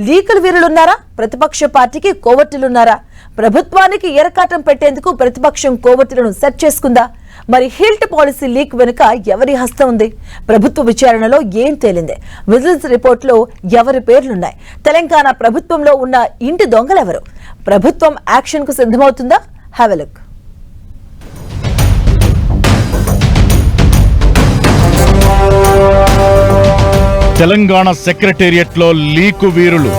లీకుల వీరులున్నారా? ప్రతిపక్ష పార్టీకి కోవర్టులున్నారా? ప్రభుత్వానికి ఎరకాటం పెట్టేందుకు ప్రతిపక్షం కోవర్టులను సెట్ చేసుకుందా? మరి హిల్ట్ పాలసీ లీక్ వెనుక ఎవరి హస్తం ఉంది? ప్రభుత్వ విచారణలో ఏం తేలింది? విజిలెన్స్ రిపోర్టులో ఎవరి పేర్లున్నాయి? తెలంగాణ ప్రభుత్వంలో ఉన్న ఇంటి దొంగలెవరు? ప్రభుత్వం యాక్షన్ కు సిద్ధమవుతుందా? Have a look. తెలంగాణ సెక్రటేరియట్లో లీకు వీరులు,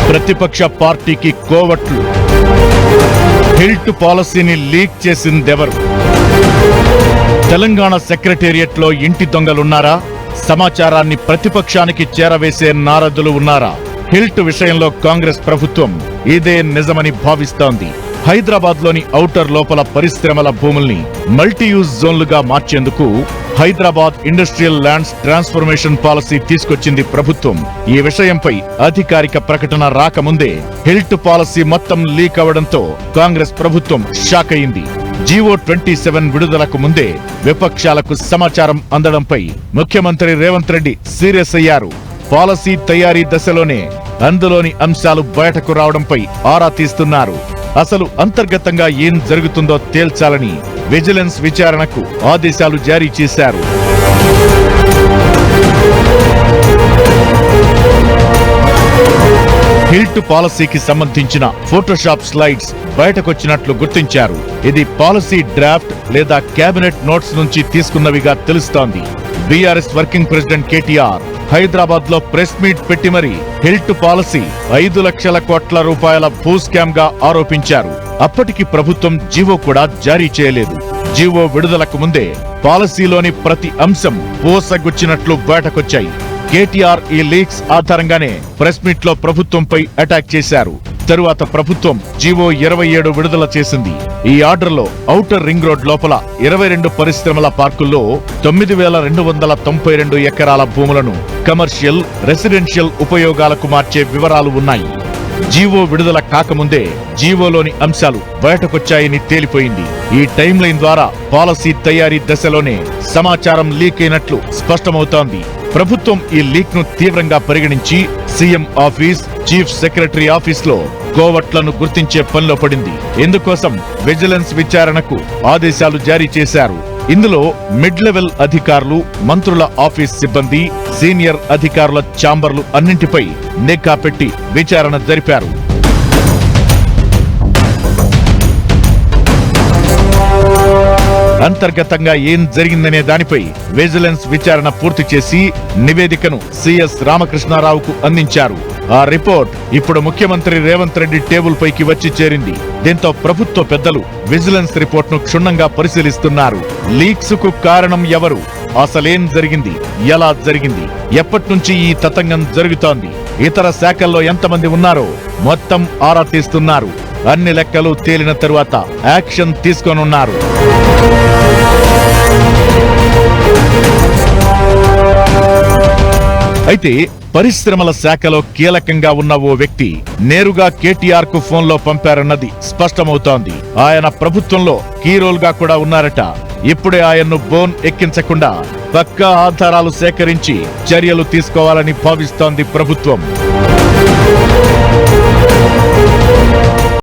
ప్రతిపక్ష పార్టీకి కోవట్లు. హిల్ట్ పాలసీని లీక్ చేసిందెవరు? తెలంగాణ సెక్రటేరియట్లో ఇంటి దొంగలున్నారా? సమాచారాన్ని ప్రతిపక్షానికి చేరవేసే నారదులు ఉన్నారా? హిల్ట్ విషయంలో కాంగ్రెస్ ప్రభుత్వం ఇదే నిజమని భావిస్తోంది. హైదరాబాద్లోని ఔటర్ లోపల పరిశ్రమల భూముల్ని మల్టీయూజ్ జోన్లుగా మార్చేందుకు Hyderabad industrial lands transformation policy తీసుకొచ్చింది ప్రభుత్వం. ఈ విషయంపై అధికారిక ప్రకటన రాకముందే హిల్ట్ పాలసీ మొత్తం లీక్ అవడంతో కాంగ్రెస్ ప్రభుత్వం షాక్ అయింది. జీవో 27 విడుదలకు ముందే విపక్షాలకు సమాచారం అందడంపై ముఖ్యమంత్రి రేవంత్ రెడ్డి సీరియస్ అయ్యారు. పాలసీ తయారీ దశలోనే అందులోని అంశాలు బయటకు రావడంపై ఆరా తీస్తున్నారు. అసలు అంతర్గతంగా ఏం జరుగుతుందో తేల్చాలని విజిలెన్స్ విచారణకు ఆదేశాలు జారీ చేశారు. హిల్ట్ పాలసీకి సంబంధించిన ఫోటోషాప్ స్లైడ్స్ బయటకొచ్చినట్లు గుర్తించారు. ఇది పాలసీ డ్రాఫ్ట్ లేదా కేబినెట్ నోట్స్ నుంచి తీసుకున్నవిగా తెలుస్తోంది. BRS working president KTR Hyderabad లో ప్రెస్ మీట్ పెట్టి మరీ హిల్ట్ పాలసీ 5 లక్షల కోట్ల రూపాయల భూ స్కామ్ గా ఆరోపించారు. అప్పటికి ప్రభుత్వం జీవో కూడా జారీ చేయలేదు. జీవో విడుదలకు ముందే పాలసీలోని ప్రతి అంశం పూసగుచ్చినట్లు బయటకొచ్చాయి. కేటీఆర్ ఈ లీక్స్ ఆధారంగానే ప్రెస్ మీట్ లో ప్రభుత్వంపై అటాక్ చేశారు. తరువాత ప్రభుత్వం జీవో 27 విడుదల చేసింది. ఈ ఆర్డర్లో ఔటర్ రింగ్ రోడ్ లోపల 22 పరిశ్రమల పార్కుల్లో 9292 ఎకరాల భూములను కమర్షియల్, రెసిడెన్షియల్ ఉపయోగాలకు మార్చే వివరాలు ఉన్నాయి. జీవో విడుదల కాకముందే జీవోలోని అంశాలు బయటకొచ్చాయని తేలిపోయింది. ఈ టైం లైన్ ద్వారా పాలసీ తయారీ దశలోనే సమాచారం లీక్ అయినట్లు స్పష్టమవుతోంది. ప్రభుత్వం ఈ లీక్ ను తీవ్రంగా పరిగణించి CM office, chief secretary office లో కోవట్లను గుర్తించే పనిలో పడింది. ఇందుకోసం విజిలెన్స్ విచారణకు ఆదేశాలు జారీ చేశారు. ఇందులో మిడ్ లెవెల్ అధికారులు, మంత్రుల ఆఫీస్ సిబ్బంది, సీనియర్ అధికారుల ఛాంబర్లు అన్నింటిపై నిఘా పెట్టి విచారణ జరిపారు. అంతర్గతంగా ఏం జరిగిందనే దానిపై విజిలెన్స్ విచారణ పూర్తి చేసి నివేదికను సిఎస్ రామకృష్ణారావుకు అందించారు. ఆ రిపోర్ట్ ఇప్పుడు ముఖ్యమంత్రి రేవంత్ రెడ్డి టేబుల్ పైకి వచ్చి చేరింది. దీంతో ప్రభుత్వ పెద్దలు విజిలెన్స్ రిపోర్ట్ ను క్షుణ్ణంగా పరిశీలిస్తున్నారు. లీక్స్ కు కారణం ఎవరు? అసలేం జరిగింది? ఎలా జరిగింది? ఎప్పటినుంచి ఈ తతంగం జరుగుతోంది? ఇతర శాఖల్లో ఎంతమంది ఉన్నారో మొత్తం ఆరా తీస్తున్నారు. అన్ని లెక్కలు తేలిన తరువాత యాక్షన్ తీసుకోనున్నారు. అయితే పరిశ్రమల శాఖలో కీలకంగా ఉన్న ఓ వ్యక్తి నేరుగా కేటీఆర్ కు ఫోన్లో పంపారన్నది స్పష్టమవుతోంది. ఆయన ప్రభుత్వంలో కీ రోల్ గా కూడా ఉన్నారట. ఇప్పుడే ఆయన్ను బోన్ ఎక్కించకుండా పక్కా ఆధారాలు సేకరించి చర్యలు తీసుకోవాలని భావిస్తోంది ప్రభుత్వం.